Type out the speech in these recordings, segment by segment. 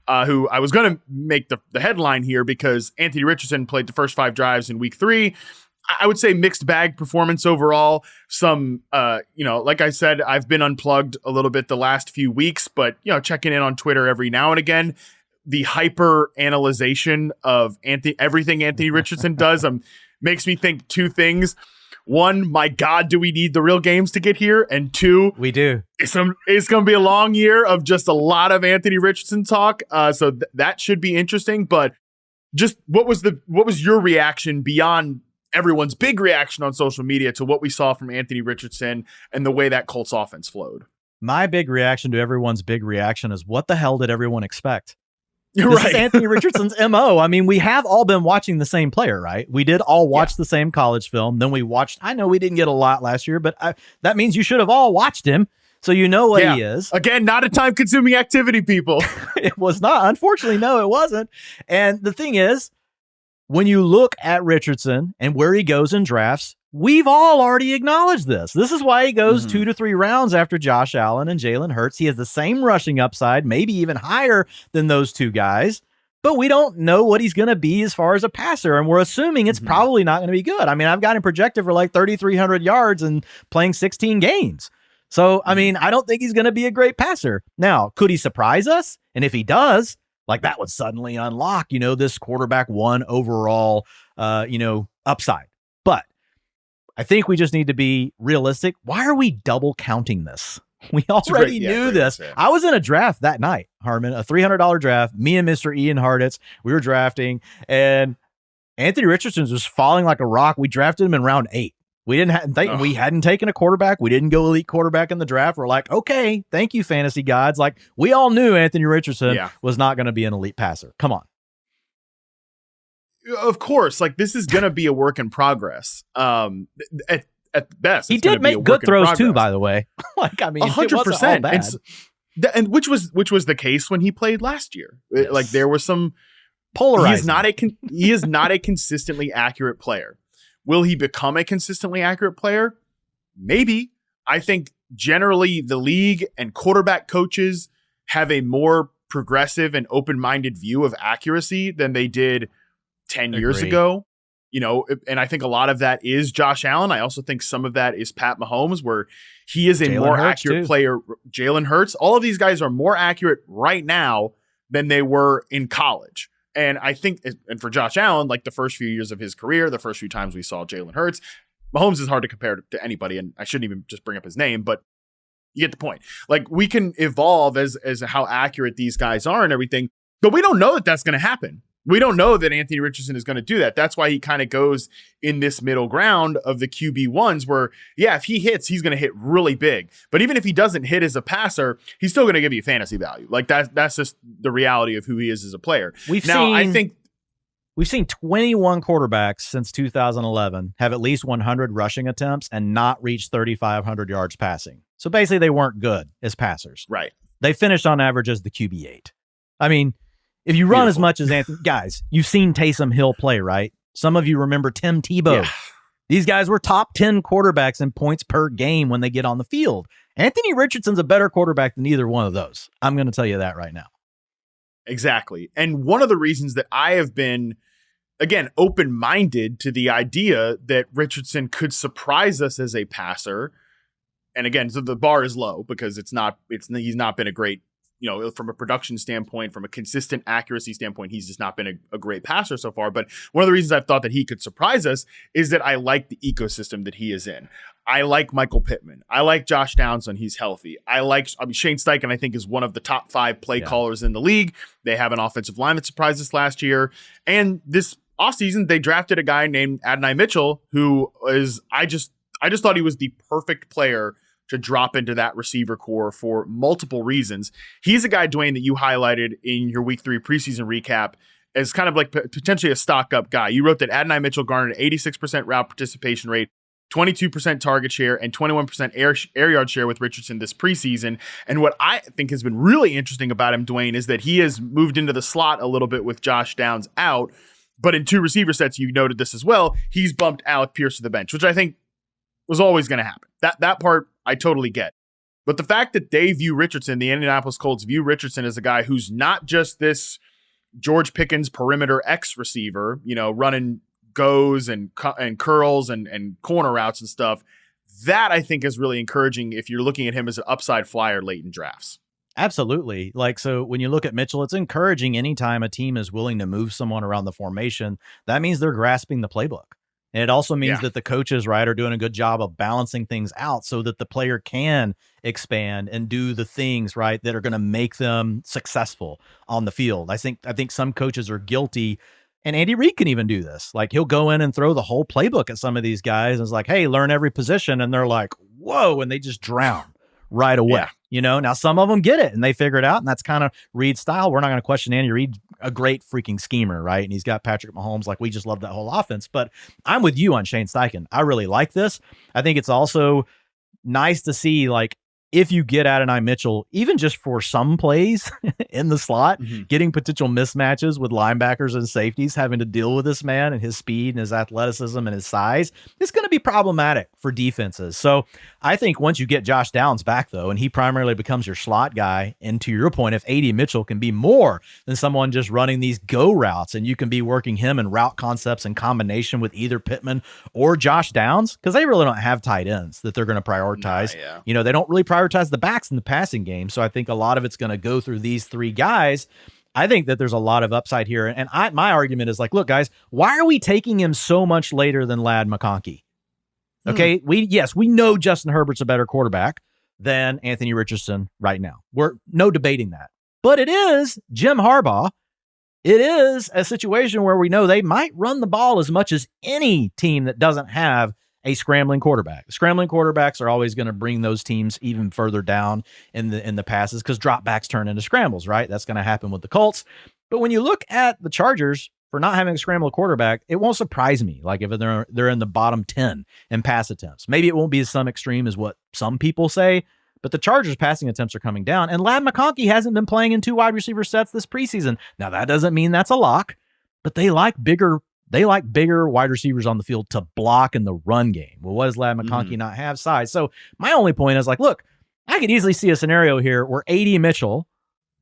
who I was going to make the headline here because Anthony Richardson played the first 5 drives in week 3. I would say mixed bag performance overall. Some, like I said, I've been unplugged a little bit the last few weeks, but, checking in on Twitter every now and again, the hyper analyzation of everything Anthony Richardson does makes me think 2 things. 1, my God, do we need the real games to get here? And 2, we do. It's going to be a long year of just a lot of Anthony Richardson talk. So that should be interesting. But just what was your reaction beyond everyone's big reaction on social media to what we saw from Anthony Richardson and the way that Colts offense flowed? My big reaction to everyone's big reaction is, what the hell did everyone expect? You're this right. is Anthony Richardson's MO. I mean, we have all been watching the same player, right? We did all watch the same college film. Then we watched, I know we didn't get a lot last year, but that means you should have all watched him. So you know what he is. Again, not a time-consuming activity, people. It was not. Unfortunately, no, it wasn't. And the thing is, when you look at Richardson and where he goes in drafts, we've all already acknowledged this. This is why he goes 2 to 3 rounds after Josh Allen and Jalen Hurts. He has the same rushing upside, maybe even higher than those 2 guys, but we don't know what he's going to be as far as a passer, and we're assuming it's probably not going to be good. I mean, I've got him projected for like 3,300 yards and playing 16 games. So, I mean, I don't think he's going to be a great passer. Now, could he surprise us? And if he does, like, that would suddenly unlock, this quarterback 1 overall, upside. But I think we just need to be realistic. Why are we double counting this? We already knew this. Yeah. I was in a draft that night, Harmon, a $300 draft. Me and Mr. Ian Harditz, we were drafting, and Anthony Richardson was just falling like a rock. We drafted him in round 8. We hadn't taken a quarterback. We didn't go elite quarterback in the draft. We're like, okay, thank you, fantasy gods. Like, we all knew Anthony Richardson was not going to be an elite passer. Come on. Of course, like, this is going to be a work in progress. At best, he did make good throws too, by the way. 100%. And which was the case when he played last year. Yes. Like, there was some polarizing. He is not a consistently accurate player. Will he become a consistently accurate player? Maybe. I think generally the league and quarterback coaches have a more progressive and open-minded view of accuracy than they did 10 years ago. And I think a lot of that is Josh Allen. I also think some of that is Pat Mahomes, where he is a more accurate player. Jalen Hurts. All of these guys are more accurate right now than they were in college. And I think, and for Josh Allen, like the first few years of his career, the first few times we saw Jalen Hurts, Mahomes is hard to compare to anybody, and I shouldn't even just bring up his name, but you get the point. Like, we can evolve as how accurate these guys are and everything, but we don't know that that's going to happen. We don't know that Anthony Richardson is going to do that. That's why he kind of goes in this middle ground of the QB1s where, if he hits, he's going to hit really big. But even if he doesn't hit as a passer, he's still going to give you fantasy value. Like, that's just the reality of who he is as a player. We've seen 21 quarterbacks since 2011 have at least 100 rushing attempts and not reach 3,500 yards passing. So basically they weren't good as passers. Right. They finished on average as the QB8. I mean, if you run as much as Anthony, guys, you've seen Taysom Hill play, right? Some of you remember Tim Tebow. Yeah. These guys were top 10 quarterbacks in points per game when they get on the field. Anthony Richardson's a better quarterback than either one of those. I'm going to tell you that right now. Exactly. And one of the reasons that I have been, again, open-minded to the idea that Richardson could surprise us as a passer, and again, so the bar is low because he's not been a great, from a production standpoint, from a consistent accuracy standpoint, he's just not been a great passer so far. But one of the reasons I've thought that he could surprise us is that I like the ecosystem that he is in. I like Michael Pittman. I like Josh Downs when he's healthy. Shane Steichen, I think, is one of the top 5 play callers in the league. They have an offensive line that surprised us last year. And this offseason, they drafted a guy named Adonai Mitchell, who is, I just thought he was the perfect player to drop into that receiver core for multiple reasons. He's a guy, Dwain, that you highlighted in your week 3 preseason recap as kind of like potentially a stock up guy. You wrote that Adonai Mitchell garnered an 86% route participation rate, 22% target share, and 21% air yard share with Richardson this preseason. And what I think has been really interesting about him, Dwain, is that he has moved into the slot a little bit with Josh Downs out. But in 2 receiver sets, you noted this as well, he's bumped Alec Pierce to the bench, which I think was always going to happen. That part I totally get. But the fact that they view Richardson, the Indianapolis Colts view Richardson as a guy who's not just this George Pickens perimeter X receiver, running goes and curls and corner routes and stuff, that I think is really encouraging if you're looking at him as an upside flyer late in drafts. Absolutely. So when you look at Mitchell, it's encouraging anytime a team is willing to move someone around the formation. That means they're grasping the playbook. And it also means that the coaches, right, are doing a good job of balancing things out so that the player can expand and do the things, right, that are going to make them successful on the field. I think some coaches are guilty, and Andy Reid can even do this. Like, he'll go in and throw the whole playbook at some of these guys. And it's like, hey, learn every position. And they're like, whoa, and they just drown right away. Now some of them get it and they figure it out, and that's kind of Reid's style. We're not going to question Andy Reid, a great freaking schemer, right? And he's got Patrick Mahomes. Like, we just love that whole offense. But I'm with you on Shane Steichen. I really like this. I think it's also nice to see, like, if you get Adonai Mitchell, even just for some plays in the slot, getting potential mismatches with linebackers and safeties, having to deal with this man and his speed and his athleticism and his size, it's going to be problematic for defenses. So I think once you get Josh Downs back, though, and he primarily becomes your slot guy, and to your point, if AD Mitchell can be more than someone just running these go routes, and you can be working him in route concepts in combination with either Pittman or Josh Downs, because they really don't have tight ends that they're going to prioritize. They don't really prioritize the backs in the passing game. So I think a lot of it's going to go through these three guys. I think that there's a lot of upside here. And my argument is like, look, guys, why are we taking him so much later than Ladd McConkey? Okay. We know Justin Herbert's a better quarterback than Anthony Richardson right now. We're no debating that, but it is Jim Harbaugh. It is a situation where we know they might run the ball as much as any team that doesn't have a scrambling quarterback. Scrambling quarterbacks are always going to bring those teams even further down in the passes because dropbacks turn into scrambles, right? That's going to happen with the Colts. But when you look at the Chargers for not having a scramble quarterback, it won't surprise me. Like, if they're in the bottom 10 in pass attempts, maybe it won't be as some extreme as what some people say, but the Chargers passing attempts are coming down, and Ladd McConkey hasn't been playing in 2 wide receiver sets this preseason. Now, that doesn't mean that's a lock, but they like bigger wide receivers on the field to block in the run game. Well, what does Ladd McConkey not have? Size. So my only point is, like, look, I could easily see a scenario here where AD Mitchell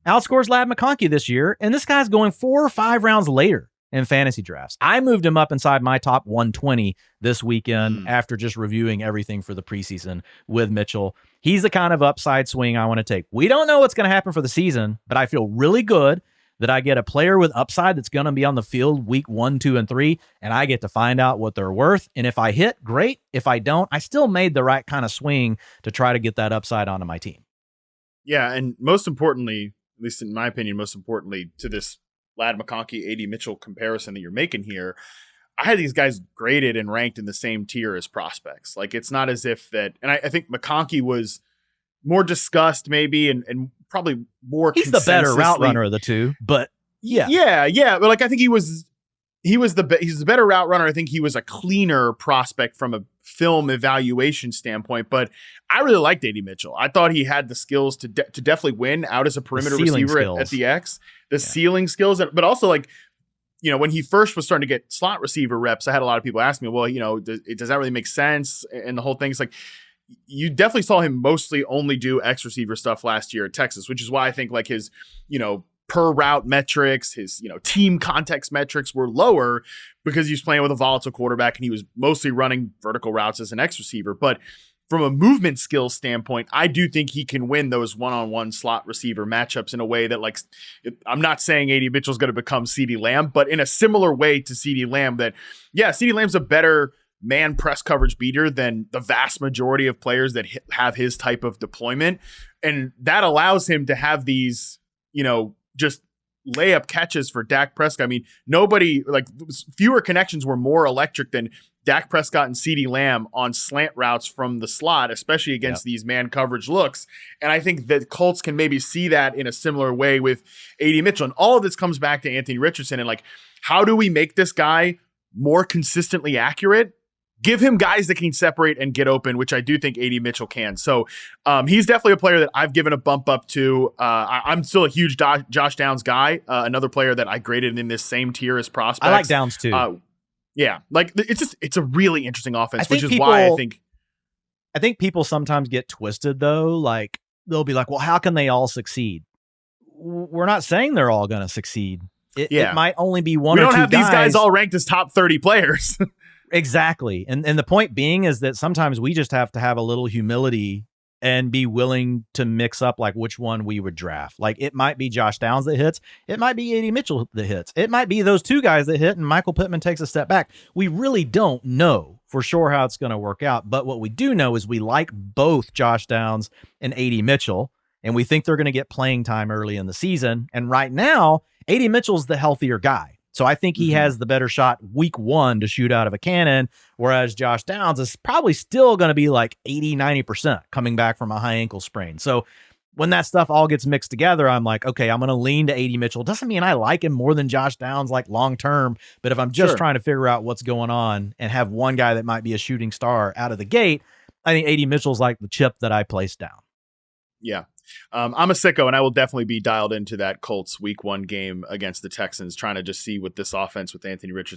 outscores Ladd McConkey this year, and this guy's going 4 or 5 rounds later in fantasy drafts. I moved him up inside my top 120 this weekend after just reviewing everything for the preseason with Mitchell. He's the kind of upside swing I want to take. We don't know what's going to happen for the season, but I feel really good that I get a player with upside that's going to be on the field week 1, 2, and 3, and I get to find out what they're worth. And if I hit, great. If I don't, I still made the right kind of swing to try to get that upside onto my team. Yeah, and most importantly, at least in my opinion, most importantly to this Ladd McConkey, AD Mitchell comparison that you're making here, I had these guys graded and ranked in the same tier as prospects. Like, it's not as if that, and I think McConkey was more discussed maybe and probably more he's the better route runner of the two, but yeah but like, I think he's the better route runner. I think he was a cleaner prospect from a film evaluation standpoint, but I really liked AD Mitchell. I thought he had the skills to definitely win out as a perimeter receiver at the X, ceiling skills, but also, like, when he first was starting to get slot receiver reps, I had a lot of people ask me, well, does that really make sense? And the whole thing is like, you definitely saw him mostly only do X receiver stuff last year at Texas, which is why I think, like, his, per route metrics, his, team context metrics were lower because he was playing with a volatile quarterback and he was mostly running vertical routes as an X receiver. But from a movement skills standpoint, I do think he can win those one-on-one slot receiver matchups in a way that, like, I'm not saying AD Mitchell's going to become CeeDee Lamb, but in a similar way to CeeDee Lamb, that, yeah, CeeDee Lamb's a better man press coverage beater than the vast majority of players that have his type of deployment. And that allows him to have these, just layup catches for Dak Prescott. I mean, fewer connections were more electric than Dak Prescott and CeeDee Lamb on slant routes from the slot, especially against these man coverage looks. And I think that Colts can maybe see that in a similar way with AD Mitchell. And all of this comes back to Anthony Richardson and, like, how do we make this guy more consistently accurate? Give him guys that can separate and get open, which I do think AD Mitchell can. So he's definitely a player that I've given a bump up to. I'm still a huge Josh Downs guy, another player that I graded in this same tier as prospects. I like Downs too. Yeah, like, it's a really interesting offense, which is why I think. I think people sometimes get twisted though. Like they'll be like, well, how can they all succeed? We're not saying they're all going to succeed. It might only be one or two guys. We don't have these guys all ranked as top 30 players. Exactly. And the point being is that sometimes we just have to have a little humility and be willing to mix up like which one we would draft. Like it might be Josh Downs that hits. It might be Adonai Mitchell that hits. It might be those two guys that hit and Michael Pittman takes a step back. We really don't know for sure how it's going to work out. But what we do know is we like both Josh Downs and Adonai Mitchell, and we think they're going to get playing time early in the season. And right now, Adonai Mitchell's the healthier guy. So I think he has the better shot week 1 to shoot out of a cannon, whereas Josh Downs is probably still going to be like 80, 90% coming back from a high ankle sprain. So when that stuff all gets mixed together, I'm like, okay, I'm going to lean to Adonai Mitchell. Doesn't mean I like him more than Josh Downs like long term, but if I'm just trying to figure out what's going on and have one guy that might be a shooting star out of the gate, I think Adonai Mitchell's like the chip that I placed down. Yeah. I'm a sicko, and I will definitely be dialed into that Colts week 1 game against the Texans, trying to just see what this offense with Anthony Richardson